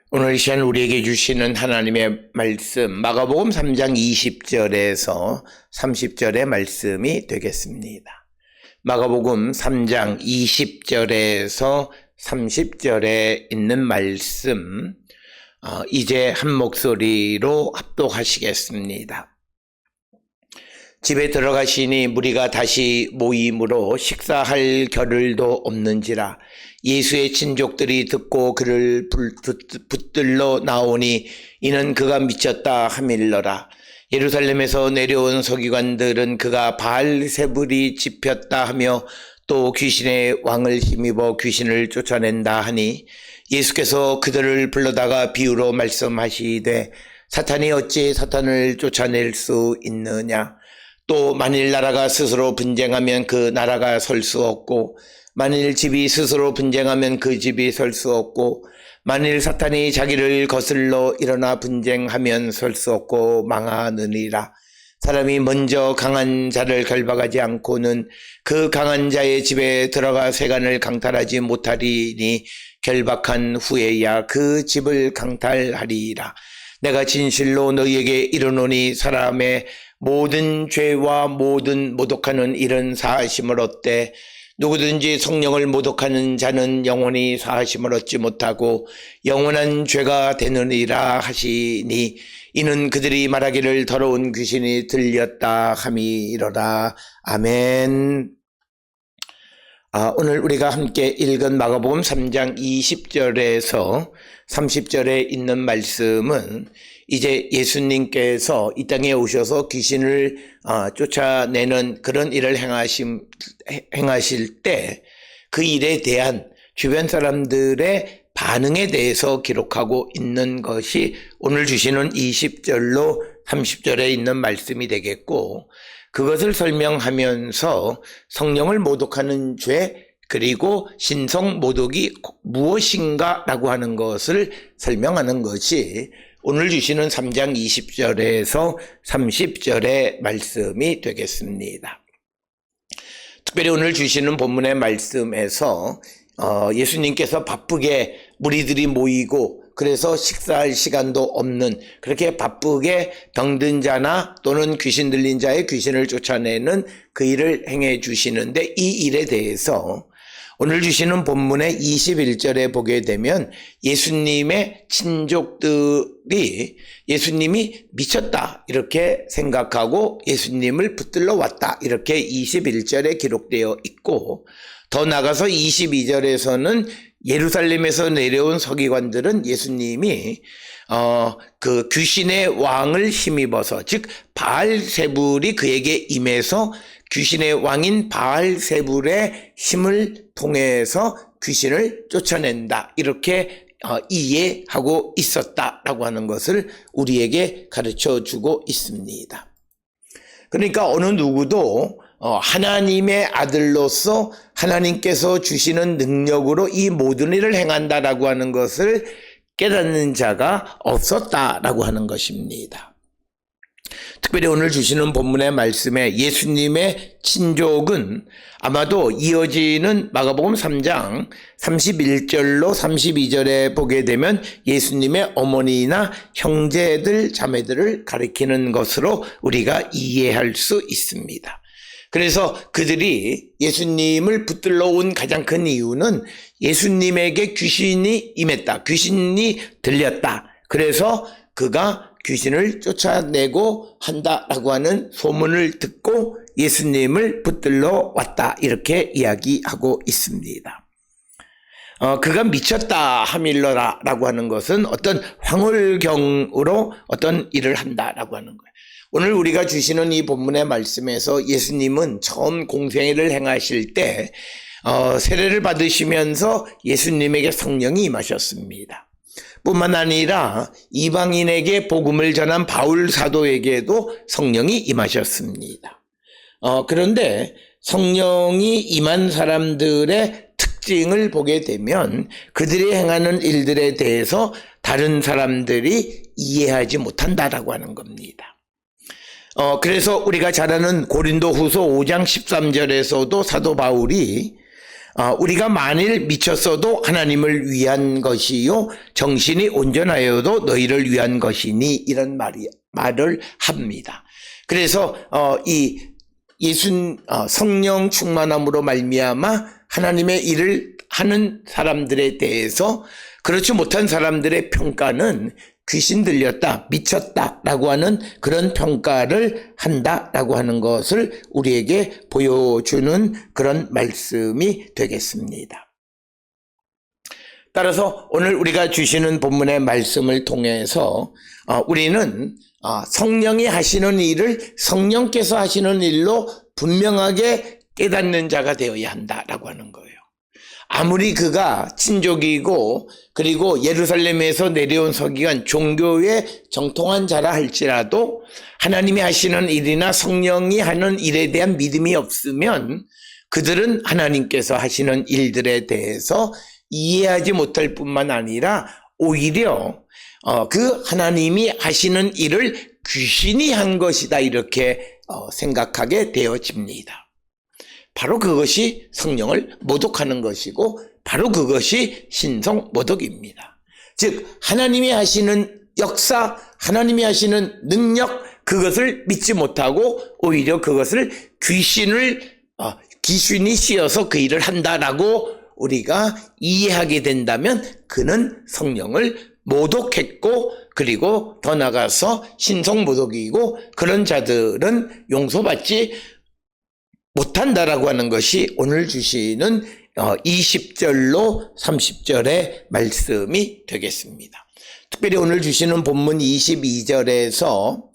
오늘 이 시간 우리에게 주시는 하나님의 말씀 마가복음 3장 20절에서 30절의 말씀이 되겠습니다. 마가복음 3장 20절에서 30절에 있는 말씀 이제 한 목소리로 합독하시겠습니다. 집에 들어가시니 무리가 다시 모임으로 식사할 겨를도 없는지라 예수의 친족들이 듣고 그를 붙들러 나오니 이는 그가 미쳤다 하밀러라. 예루살렘에서 내려온 서기관들은 그가 바알세불이 집혔다 하며 또 귀신의 왕을 힘입어 귀신을 쫓아낸다 하니 예수께서 그들을 불러다가 비유로 말씀하시되 사탄이 어찌 사탄을 쫓아낼 수 있느냐. 또 만일 나라가 스스로 분쟁하면 그 나라가 설 수 없고 만일 집이 스스로 분쟁하면 그 집이 설 수 없고 만일 사탄이 자기를 거슬러 일어나 분쟁하면 설 수 없고 망하느니라. 사람이 먼저 강한 자를 결박하지 않고는 그 강한 자의 집에 들어가 세간을 강탈하지 못하리니 결박한 후에야 그 집을 강탈하리라. 내가 진실로 너희에게 이르노니 사람의 모든 죄와 모든 모독하는 일은 사하심을 얻되 누구든지 성령을 모독하는 자는 영원히 사하심을 얻지 못하고 영원한 죄가 되느니라 하시니 이는 그들이 말하기를 더러운 귀신이 들렸다 함이로라. 아멘. 오늘 우리가 함께 읽은 마가복음 3장 20절에서 30절에 있는 말씀은 이제 예수님께서 이 땅에 오셔서 귀신을 쫓아내는 그런 일을 행하실 때 그 일에 대한 주변 사람들의 반응에 대해서 기록하고 있는 것이 오늘 주시는 20절로 30절에 있는 말씀이 되겠고, 그것을 설명하면서 성령을 모독하는 죄 그리고 신성 모독이 무엇인가 라고 하는 것을 설명하는 것이 오늘 주시는 3장 20절에서 30절의 말씀이 되겠습니다. 특별히 오늘 주시는 본문의 말씀에서 예수님께서 바쁘게 무리들이 모이고 그래서 식사할 시간도 없는, 그렇게 바쁘게 병든 자나 또는 귀신 들린 자의 귀신을 쫓아내는 그 일을 행해 주시는데, 이 일에 대해서 오늘 주시는 본문의 21절에 보게 되면 예수님의 친족들이 예수님이 미쳤다 이렇게 생각하고 예수님을 붙들러 왔다 이렇게 21절에 기록되어 있고, 더 나가서 22절에서는 예루살렘에서 내려온 서기관들은 예수님이 그 귀신의 왕을 힘입어서, 즉 바알세불이 그에게 임해서 귀신의 왕인 바알세불의 힘을 통해서 귀신을 쫓아낸다 이렇게 이해하고 있었다라고 하는 것을 우리에게 가르쳐주고 있습니다. 그러니까 어느 누구도 하나님의 아들로서 하나님께서 주시는 능력으로 이 모든 일을 행한다라고 하는 것을 깨닫는 자가 없었다라고 하는 것입니다. 특별히 오늘 주시는 본문의 말씀에 예수님의 친족은 아마도 이어지는 마가복음 3장 31절로 32절에 보게 되면 예수님의 어머니나 형제들, 자매들을 가리키는 것으로 우리가 이해할 수 있습니다. 그래서 그들이 예수님을 붙들러 온 가장 큰 이유는 예수님에게 귀신이 임했다, 귀신이 들렸다, 그래서 그가 귀신을 쫓아내고 한다라고 하는 소문을 듣고 예수님을 붙들러 왔다 이렇게 이야기하고 있습니다. 그가 미쳤다 하밀러라 라고 하는 것은 어떤 황홀경으로 어떤 일을 한다라고 하는 거예요. 오늘 우리가 주시는 이 본문의 말씀에서 예수님은 처음 공생애를 행하실 때 세례를 받으시면서 예수님에게 성령이 임하셨습니다. 뿐만 아니라 이방인에게 복음을 전한 바울 사도에게도 성령이 임하셨습니다. 그런데 성령이 임한 사람들의 특징을 보게 되면 그들이 행하는 일들에 대해서 다른 사람들이 이해하지 못한다라고 하는 겁니다. 그래서 우리가 잘 아는 고린도후서 5장 13절에서도 사도 바울이 우리가 만일 미쳤어도 하나님을 위한 것이요 정신이 온전하여도 너희를 위한 것이니 이런 말을 합니다. 그래서 이 성령 충만함으로 말미암아 하나님의 일을 하는 사람들에 대해서 그렇지 못한 사람들의 평가는 귀신 들렸다, 미쳤다라고 하는 그런 평가를 한다라고 하는 것을 우리에게 보여주는 그런 말씀이 되겠습니다. 따라서 오늘 우리가 주시는 본문의 말씀을 통해서 우리는 성령이 하시는 일을 성령께서 하시는 일로 분명하게 깨닫는 자가 되어야 한다라고 하는 거예요. 아무리 그가 친족이고 그리고 예루살렘에서 내려온 서기관 종교에 정통한 자라 할지라도 하나님이 하시는 일이나 성령이 하는 일에 대한 믿음이 없으면 그들은 하나님께서 하시는 일들에 대해서 이해하지 못할 뿐만 아니라 오히려 그 하나님이 하시는 일을 귀신이 한 것이다 이렇게 생각하게 되어집니다. 바로 그것이 성령을 모독하는 것이고 바로 그것이 신성모독입니다. 즉 하나님이 하시는 역사, 하나님이 하시는 능력 그것을 믿지 못하고 오히려 그것을 귀신이 씌어서 그 일을 한다라고 우리가 이해하게 된다면 그는 성령을 모독했고 그리고 더 나아가서 신성모독이고 그런 자들은 용서받지 못한다라고 하는 것이 오늘 주시는 20절로 30절의 말씀이 되겠습니다. 특별히 오늘 주시는 본문 22절에서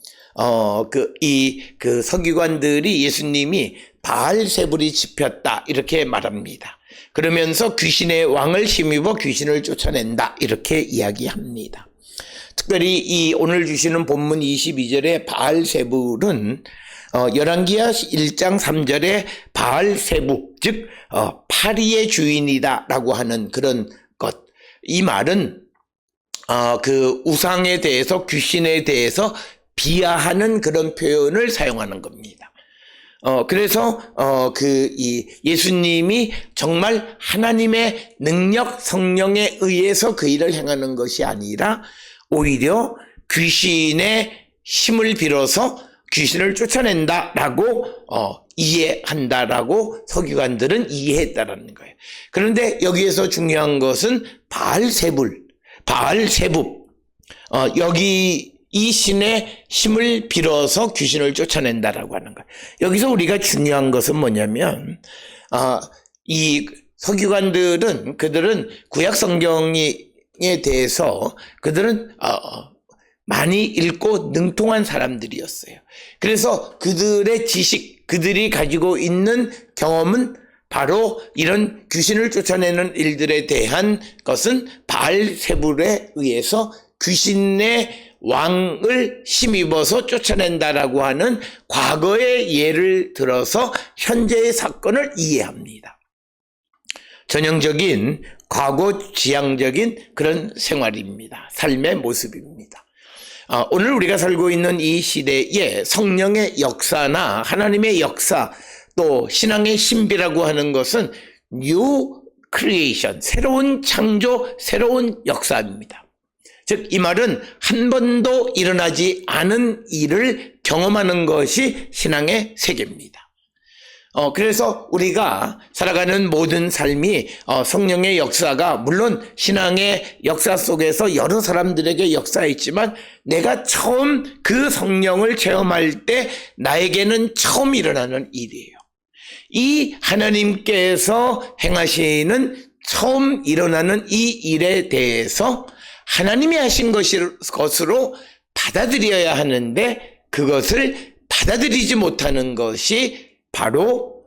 그 서기관들이 예수님이 바알세불이 집혔다 이렇게 말합니다. 그러면서 귀신의 왕을 힘입어 귀신을 쫓아낸다 이렇게 이야기합니다. 특별히 이 오늘 주시는 본문 22절의 바알세불은 열왕기하 1장 3절에 바알세부 즉 파리의 주인이다 라고 하는 그런 것, 이 말은 그 우상에 대해서 귀신에 대해서 비하하는 그런 표현을 사용하는 겁니다. 그래서 이 예수님이 정말 하나님의 능력 성령에 의해서 그 일을 행하는 것이 아니라 오히려 귀신의 힘을 빌어서 귀신을 쫓아낸다라고 이해한다라고 서기관들은 이해했다라는 거예요. 그런데 여기에서 중요한 것은 바알세불, 여기 이 신의 힘을 빌어서 귀신을 쫓아낸다라고 하는 거예요. 여기서 우리가 중요한 것은 뭐냐면 이 서기관들은 그들은 구약 성경에 대해서 그들은 많이 읽고 능통한 사람들이었어요. 그래서 그들의 지식, 그들이 가지고 있는 경험은 바로 이런 귀신을 쫓아내는 일들에 대한 것은 바알세불에 의해서 귀신의 왕을 힘입어서 쫓아낸다라고 하는 과거의 예를 들어서 현재의 사건을 이해합니다. 전형적인 과거 지향적인 그런 생활입니다. 삶의 모습입니다. 오늘 우리가 살고 있는 이 시대에 성령의 역사나 하나님의 역사 또 신앙의 신비라고 하는 것은 new creation, 새로운 창조, 새로운 역사입니다. 즉 이 말은 한 번도 일어나지 않은 일을 경험하는 것이 신앙의 세계입니다. 그래서 우리가 살아가는 모든 삶이 성령의 역사가 물론 신앙의 역사 속에서 여러 사람들에게 역사했지만 내가 처음 그 성령을 체험할 때 나에게는 처음 일어나는 일이에요. 이 하나님께서 행하시는 처음 일어나는 이 일에 대해서 하나님이 하신 것으로 받아들여야 하는데 그것을 받아들이지 못하는 것이 바로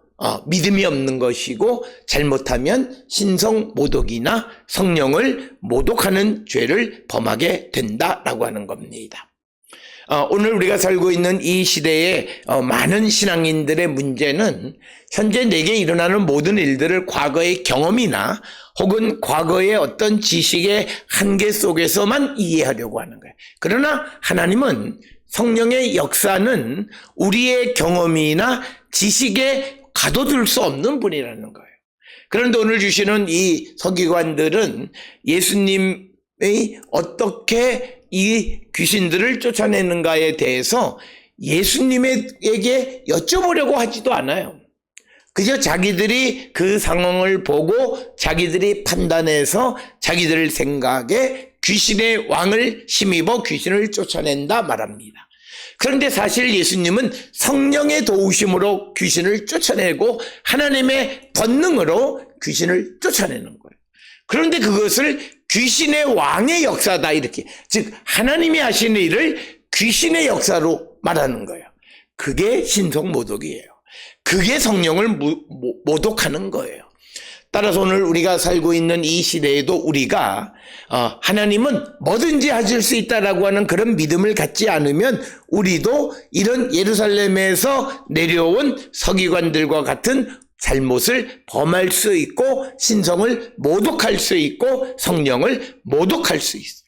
믿음이 없는 것이고 잘못하면 신성모독이나 성령을 모독하는 죄를 범하게 된다라고 하는 겁니다. 오늘 우리가 살고 있는 이 시대에 많은 신앙인들의 문제는 현재 내게 일어나는 모든 일들을 과거의 경험이나 혹은 과거의 어떤 지식의 한계 속에서만 이해하려고 하는 거예요. 그러나 하나님은 성령의 역사는 우리의 경험이나 지식에 가둬둘 수 없는 분이라는 거예요. 그런데 오늘 주시는 이 서기관들은 예수님의 어떻게 이 귀신들을 쫓아내는가에 대해서 예수님에게 여쭤보려고 하지도 않아요. 그저 자기들이 그 상황을 보고 자기들이 판단해서 자기들 생각에 귀신의 왕을 힘입어 귀신을 쫓아낸다 말합니다. 그런데 사실 예수님은 성령의 도우심으로 귀신을 쫓아내고 하나님의 권능으로 귀신을 쫓아내는 거예요. 그런데 그것을 귀신의 왕의 역사다 이렇게, 즉 하나님이 하시는 일을 귀신의 역사로 말하는 거예요. 그게 신성모독이에요. 그게 성령을 모독하는 거예요. 따라서 오늘 우리가 살고 있는 이 시대에도 우리가 하나님은 뭐든지 하실 수 있다라고 하는 그런 믿음을 갖지 않으면 우리도 이런 예루살렘에서 내려온 서기관들과 같은 잘못을 범할 수 있고 신성을 모독할 수 있고 성령을 모독할 수 있어요.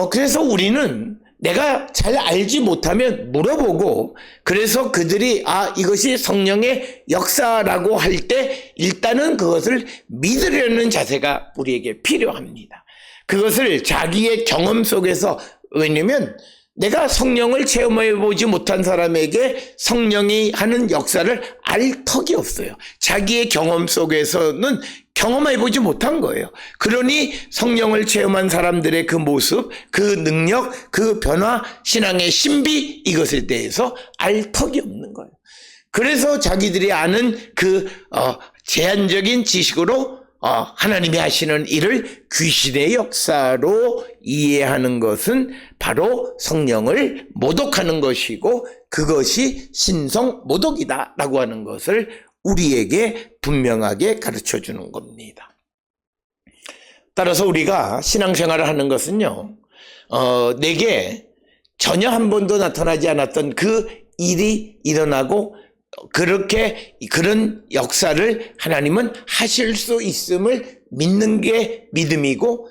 그래서 우리는 내가 잘 알지 못하면 물어보고, 그래서 그들이 이것이 성령의 역사라고 할 때 일단은 그것을 믿으려는 자세가 우리에게 필요합니다. 그것을 자기의 경험 속에서, 왜냐면 내가 성령을 체험해 보지 못한 사람에게 성령이 하는 역사를 알 턱이 없어요. 자기의 경험 속에서는 경험해 보지 못한 거예요. 그러니 성령을 체험한 사람들의 그 모습, 그 능력, 그 변화, 신앙의 신비, 이것에 대해서 알 턱이 없는 거예요. 그래서 자기들이 아는 그 제한적인 지식으로 하나님이 하시는 일을 귀신의 역사로 이해하는 것은 바로 성령을 모독하는 것이고, 그것이 신성 모독이다라고 하는 것을 우리에게 분명하게 가르쳐 주는 겁니다. 따라서 우리가 신앙생활을 하는 것은요, 내게 전혀 한 번도 나타나지 않았던 그 일이 일어나고 그렇게 그런 역사를 하나님은 하실 수 있음을 믿는 게 믿음이고,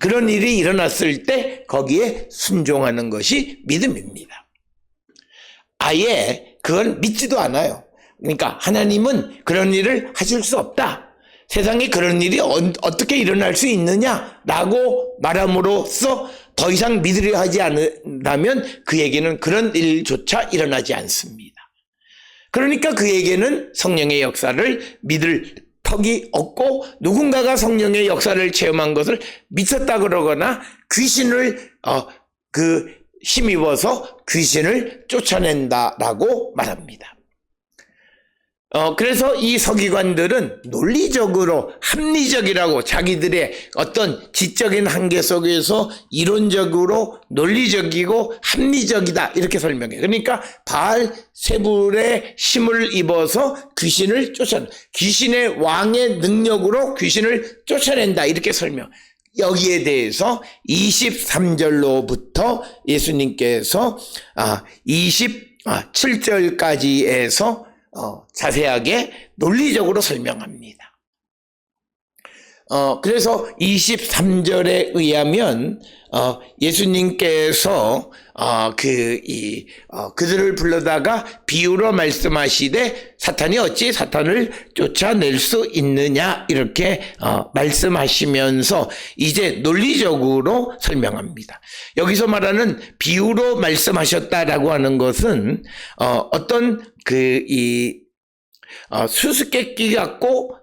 그런 일이 일어났을 때 거기에 순종하는 것이 믿음입니다. 아예 그걸 믿지도 않아요. 그러니까 하나님은 그런 일을 하실 수 없다, 세상에 그런 일이 어떻게 일어날 수 있느냐라고 말함으로써 더 이상 믿으려 하지 않는다면 그에게는 그런 일조차 일어나지 않습니다. 그러니까 그에게는 성령의 역사를 믿을 턱이 없고, 누군가가 성령의 역사를 체험한 것을 미쳤다 그러거나 귀신을 힘입어서 귀신을 쫓아낸다라고 말합니다. 그래서 이 서기관들은 논리적으로 합리적이라고 자기들의 어떤 지적인 한계 속에서 이론적으로 논리적이고 합리적이다 이렇게 설명해요. 그러니까 바알세불의 힘을 입어서 귀신을 귀신의 왕의 능력으로 귀신을 쫓아낸다 이렇게 설명. 여기에 대해서 23절로부터 예수님께서 27절까지에서 자세하게 논리적으로 설명합니다. 그래서 23절에 의하면 예수님께서 그들을 불러다가 비유로 말씀하시되 사탄이 어찌 사탄을 쫓아낼 수 있느냐 이렇게 말씀하시면서 이제 논리적으로 설명합니다. 여기서 말하는 비유로 말씀하셨다라고 하는 것은 어떤 수수께끼 같고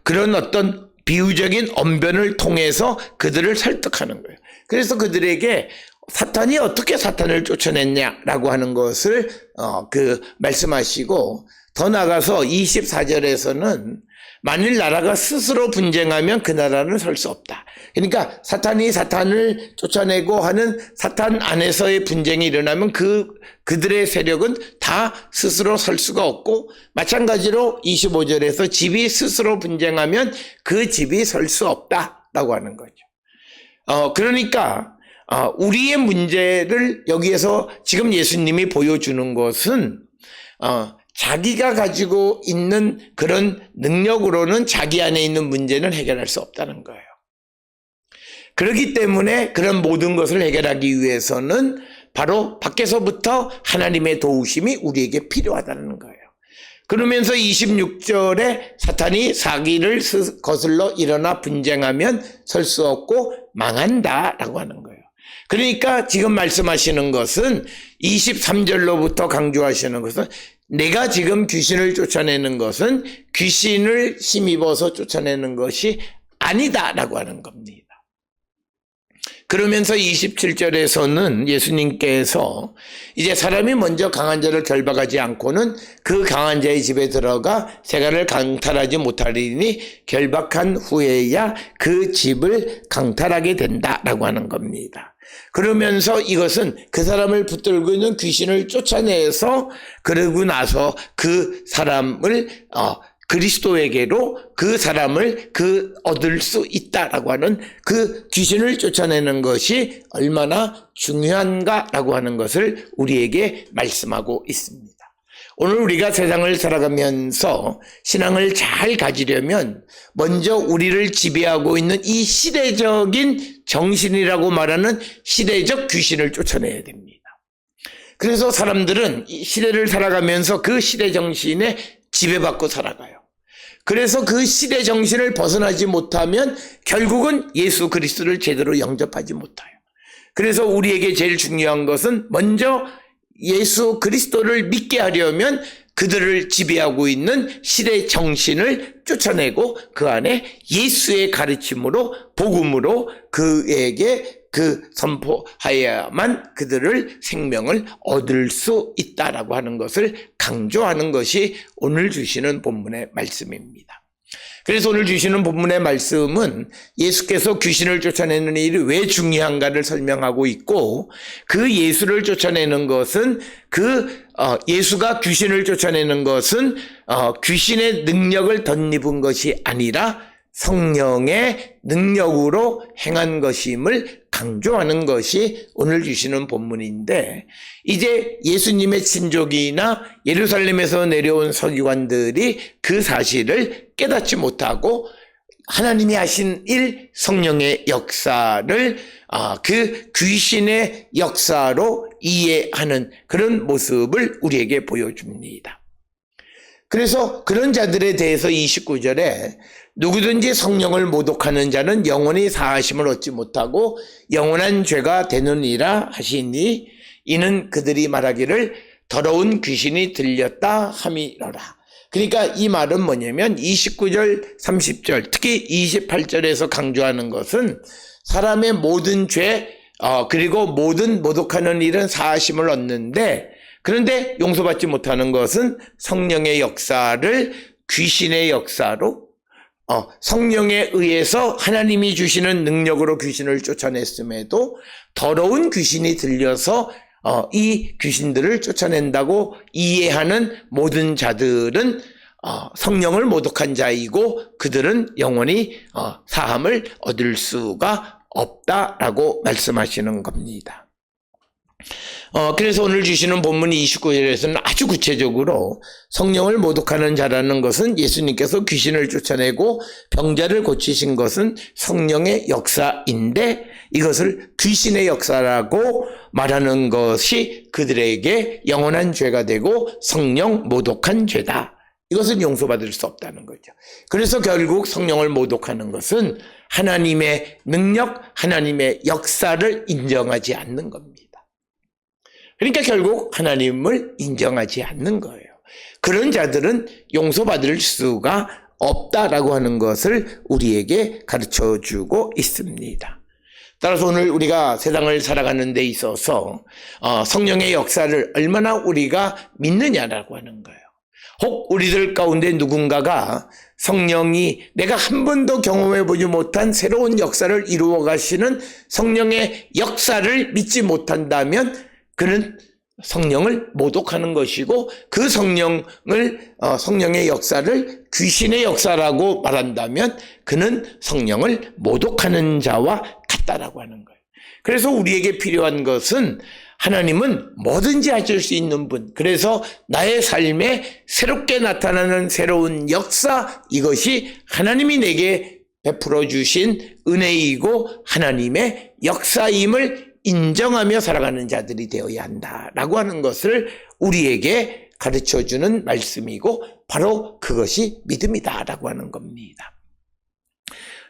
그런 어떤 비유적인 언변을 통해서 그들을 설득하는 거예요. 그래서 그들에게 사탄이 어떻게 사탄을 쫓아냈냐라고 하는 것을 말씀하시고, 더 나아가서 24절에서는 만일 나라가 스스로 분쟁하면 그 나라는 설 수 없다. 그러니까 사탄이 사탄을 쫓아내고 하는 사탄 안에서의 분쟁이 일어나면 그들의 세력은 다 스스로 설 수가 없고, 마찬가지로 25절에서 집이 스스로 분쟁하면 그 집이 설 수 없다라고 하는 거죠. 그러니까 우리의 문제를 여기에서 지금 예수님이 보여주는 것은 자기가 가지고 있는 그런 능력으로는 자기 안에 있는 문제는 해결할 수 없다는 거예요. 그렇기 때문에 그런 모든 것을 해결하기 위해서는 바로 밖에서부터 하나님의 도우심이 우리에게 필요하다는 거예요. 그러면서 26절에 사탄이 사기를 거슬러 일어나 분쟁하면 설 수 없고 망한다라고 하는 거예요. 그러니까 지금 말씀하시는 것은 23절로부터 강조하시는 것은 내가 지금 귀신을 쫓아내는 것은 귀신을 힘입어서 쫓아내는 것이 아니다라고 하는 겁니다. 그러면서 27절에서는 예수님께서 이제 사람이 먼저 강한 자를 결박하지 않고는 그 강한 자의 집에 들어가 세간을 강탈하지 못하리니 결박한 후에야 그 집을 강탈하게 된다라고 하는 겁니다. 그러면서 이것은 그 사람을 붙들고 있는 귀신을 쫓아내서 그러고 나서 그 사람을 그리스도에게로 그 사람을 얻을 수 있다라고 하는 그 귀신을 쫓아내는 것이 얼마나 중요한가라고 하는 것을 우리에게 말씀하고 있습니다. 오늘 우리가 세상을 살아가면서 신앙을 잘 가지려면 먼저 우리를 지배하고 있는 이 시대적인 정신이라고 말하는 시대적 귀신을 쫓아내야 됩니다. 그래서 사람들은 이 시대를 살아가면서 그 시대 정신에 지배받고 살아가요. 그래서 그 시대 정신을 벗어나지 못하면 결국은 예수 그리스도를 제대로 영접하지 못해요. 그래서 우리에게 제일 중요한 것은 먼저 예수 그리스도를 믿게 하려면 그들을 지배하고 있는 시대 정신을 쫓아내고 그 안에 예수의 가르침으로 복음으로 그에게 선포하여야만 그들을 생명을 얻을 수 있다라고 하는 것을 강조하는 것이 오늘 주시는 본문의 말씀입니다. 그래서 오늘 주시는 본문의 말씀은 예수께서 귀신을 쫓아내는 일이 왜 중요한가를 설명하고 있고 그 예수를 쫓아내는 것은 예수가 귀신을 쫓아내는 것은 귀신의 능력을 덧입은 것이 아니라 성령의 능력으로 행한 것임을 강조하는 것이 오늘 주시는 본문인데 이제 예수님의 친족이나 예루살렘에서 내려온 서기관들이 그 사실을 깨닫지 못하고 하나님이 하신 일 성령의 역사를 그 귀신의 역사로 이해하는 그런 모습을 우리에게 보여줍니다. 그래서 그런 자들에 대해서 29절에 누구든지 성령을 모독하는 자는 영원히 사하심을 얻지 못하고 영원한 죄가 되느니라 하시니 이는 그들이 말하기를 더러운 귀신이 들렸다 함이로라. 그러니까 이 말은 뭐냐면 29절 30절 특히 28절에서 강조하는 것은 사람의 모든 죄 그리고 모든 모독하는 일은 사하심을 얻는데 그런데 용서받지 못하는 것은 성령의 역사를 귀신의 역사로 성령에 의해서 하나님이 주시는 능력으로 귀신을 쫓아냈음에도 더러운 귀신이 들려서 이 귀신들을 쫓아낸다고 이해하는 모든 자들은 성령을 모독한 자이고 그들은 영원히 사함을 얻을 수가 없다라고 말씀하시는 겁니다. 그래서 오늘 주시는 본문 29절에서는 아주 구체적으로 성령을 모독하는 자라는 것은 예수님께서 귀신을 쫓아내고 병자를 고치신 것은 성령의 역사인데 이것을 귀신의 역사라고 말하는 것이 그들에게 영원한 죄가 되고 성령 모독한 죄다. 이것은 용서받을 수 없다는 거죠. 그래서 결국 성령을 모독하는 것은 하나님의 능력, 하나님의 역사를 인정하지 않는 겁니다. 그러니까 결국 하나님을 인정하지 않는 거예요. 그런 자들은 용서받을 수가 없다라고 하는 것을 우리에게 가르쳐주고 있습니다. 따라서 오늘 우리가 세상을 살아가는 데 있어서 성령의 역사를 얼마나 우리가 믿느냐라고 하는 거예요. 혹 우리들 가운데 누군가가 성령이 내가 한 번도 경험해보지 못한 새로운 역사를 이루어 가시는 성령의 역사를 믿지 못한다면 그는 성령을 모독하는 것이고 그 성령의 역사를 귀신의 역사라고 말한다면 그는 성령을 모독하는 자와 같다라고 하는 거예요. 그래서 우리에게 필요한 것은 하나님은 뭐든지 하실 수 있는 분. 그래서 나의 삶에 새롭게 나타나는 새로운 역사 이것이 하나님이 내게 베풀어 주신 은혜이고 하나님의 역사임을 인정하며 살아가는 자들이 되어야 한다라고 하는 것을 우리에게 가르쳐주는 말씀이고 바로 그것이 믿음이다라고 하는 겁니다.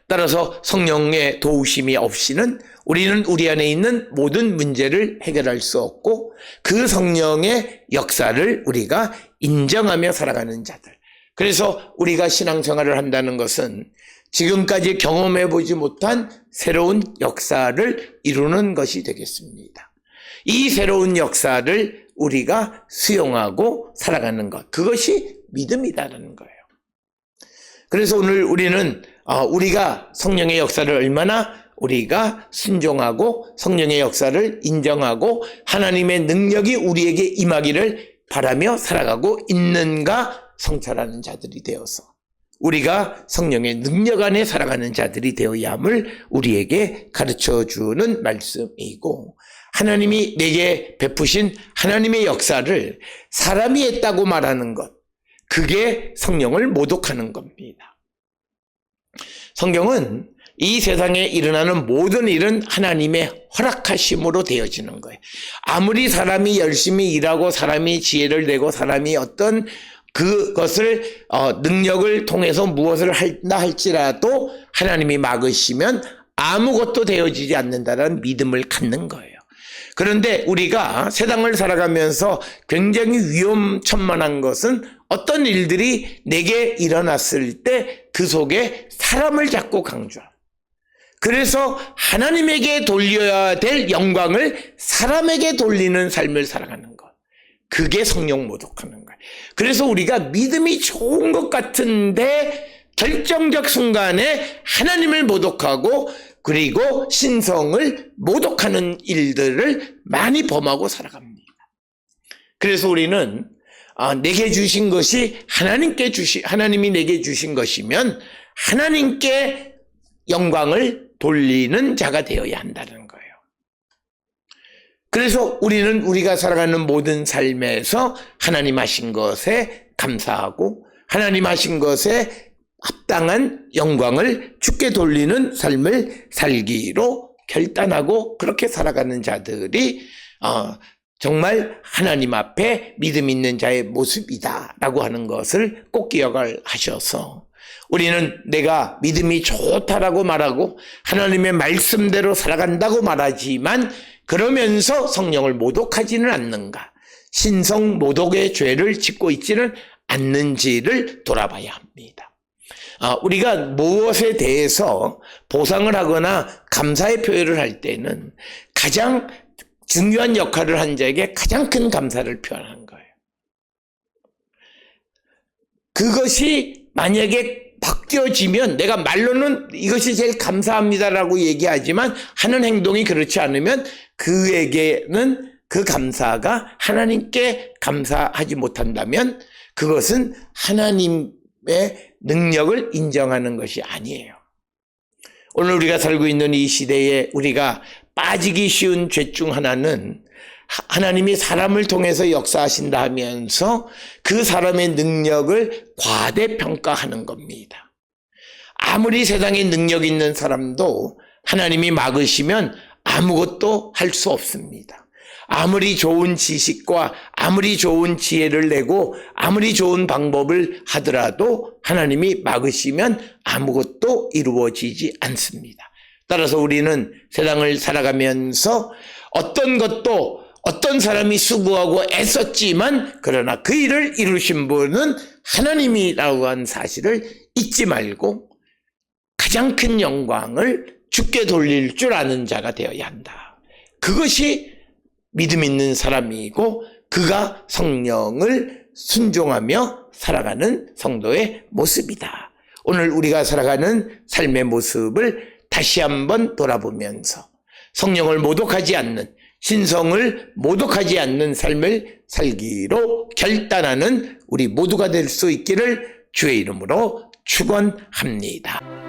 따라서 성령의 도우심이 없이는 우리는 우리 안에 있는 모든 문제를 해결할 수 없고 그 성령의 역사를 우리가 인정하며 살아가는 자들. 그래서 우리가 신앙생활을 한다는 것은 지금까지 경험해보지 못한 새로운 역사를 이루는 것이 되겠습니다. 이 새로운 역사를 우리가 수용하고 살아가는 것, 그것이 믿음이다라는 거예요. 그래서 오늘 우리는 우리가 성령의 역사를 얼마나 우리가 순종하고 성령의 역사를 인정하고 하나님의 능력이 우리에게 임하기를 바라며 살아가고 있는가 성찰하는 자들이 되어서 우리가 성령의 능력 안에 살아가는 자들이 되어야 함을 우리에게 가르쳐주는 말씀이고, 하나님이 내게 베푸신 하나님의 역사를 사람이 했다고 말하는 것, 그게 성령을 모독하는 겁니다. 성경은 이 세상에 일어나는 모든 일은 하나님의 허락하심으로 되어지는 거예요. 아무리 사람이 열심히 일하고 사람이 지혜를 내고 사람이 어떤 그것을 능력을 통해서 무엇을 한다 할지라도 하나님이 막으시면 아무것도 되어지지 않는다는 믿음을 갖는 거예요. 그런데 우리가 세상을 살아가면서 굉장히 위험천만한 것은 어떤 일들이 내게 일어났을 때 그 속에 사람을 자꾸 강조하고, 그래서 하나님에게 돌려야 될 영광을 사람에게 돌리는 삶을 살아가는 것, 그게 성령 모독하는 거예요. 그래서 우리가 믿음이 좋은 것 같은데 결정적 순간에 하나님을 모독하고 그리고 신성을 모독하는 일들을 많이 범하고 살아갑니다. 그래서 우리는 내게 주신 것이 하나님이 내게 주신 것이면 하나님께 영광을 돌리는 자가 되어야 한다는 거예요. 그래서 우리는 우리가 살아가는 모든 삶에서 하나님 하신 것에 감사하고 하나님 하신 것에 합당한 영광을 주께 돌리는 삶을 살기로 결단하고 그렇게 살아가는 자들이 정말 하나님 앞에 믿음 있는 자의 모습이다라고 하는 것을 꼭 기억을 하셔서, 우리는 내가 믿음이 좋다라고 말하고 하나님의 말씀대로 살아간다고 말하지만 그러면서 성령을 모독하지는 않는가, 신성 모독의 죄를 짓고 있지는 않는지를 돌아봐야 합니다. 우리가 무엇에 대해서 보상을 하거나 감사의 표현을 할 때는 가장 중요한 역할을 한 자에게 가장 큰 감사를 표현하는 거예요. 그것이 만약에 바뀌어지면 내가 말로는 이것이 제일 감사합니다라고 얘기하지만 하는 행동이 그렇지 않으면 그에게는 그 감사가 하나님께 감사하지 못한다면 그것은 하나님의 능력을 인정하는 것이 아니에요. 오늘 우리가 살고 있는 이 시대에 우리가 빠지기 쉬운 죄 중 하나는 하나님이 사람을 통해서 역사하신다 하면서 그 사람의 능력을 과대평가하는 겁니다. 아무리 세상에 능력 있는 사람도 하나님이 막으시면 아무것도 할 수 없습니다. 아무리 좋은 지식과 아무리 좋은 지혜를 내고 아무리 좋은 방법을 하더라도 하나님이 막으시면 아무것도 이루어지지 않습니다. 따라서 우리는 세상을 살아가면서 어떤 것도 어떤 사람이 수고하고 애썼지만 그러나 그 일을 이루신 분은 하나님이라고 하는 사실을 잊지 말고 가장 큰 영광을 주께 돌릴 줄 아는 자가 되어야 한다. 그것이 믿음 있는 사람이고 그가 성령을 순종하며 살아가는 성도의 모습이다. 오늘 우리가 살아가는 삶의 모습을 다시 한번 돌아보면서 성령을 모독하지 않는, 신성을 모독하지 않는 삶을 살기로 결단하는 우리 모두가 될 수 있기를 주의 이름으로 축원합니다.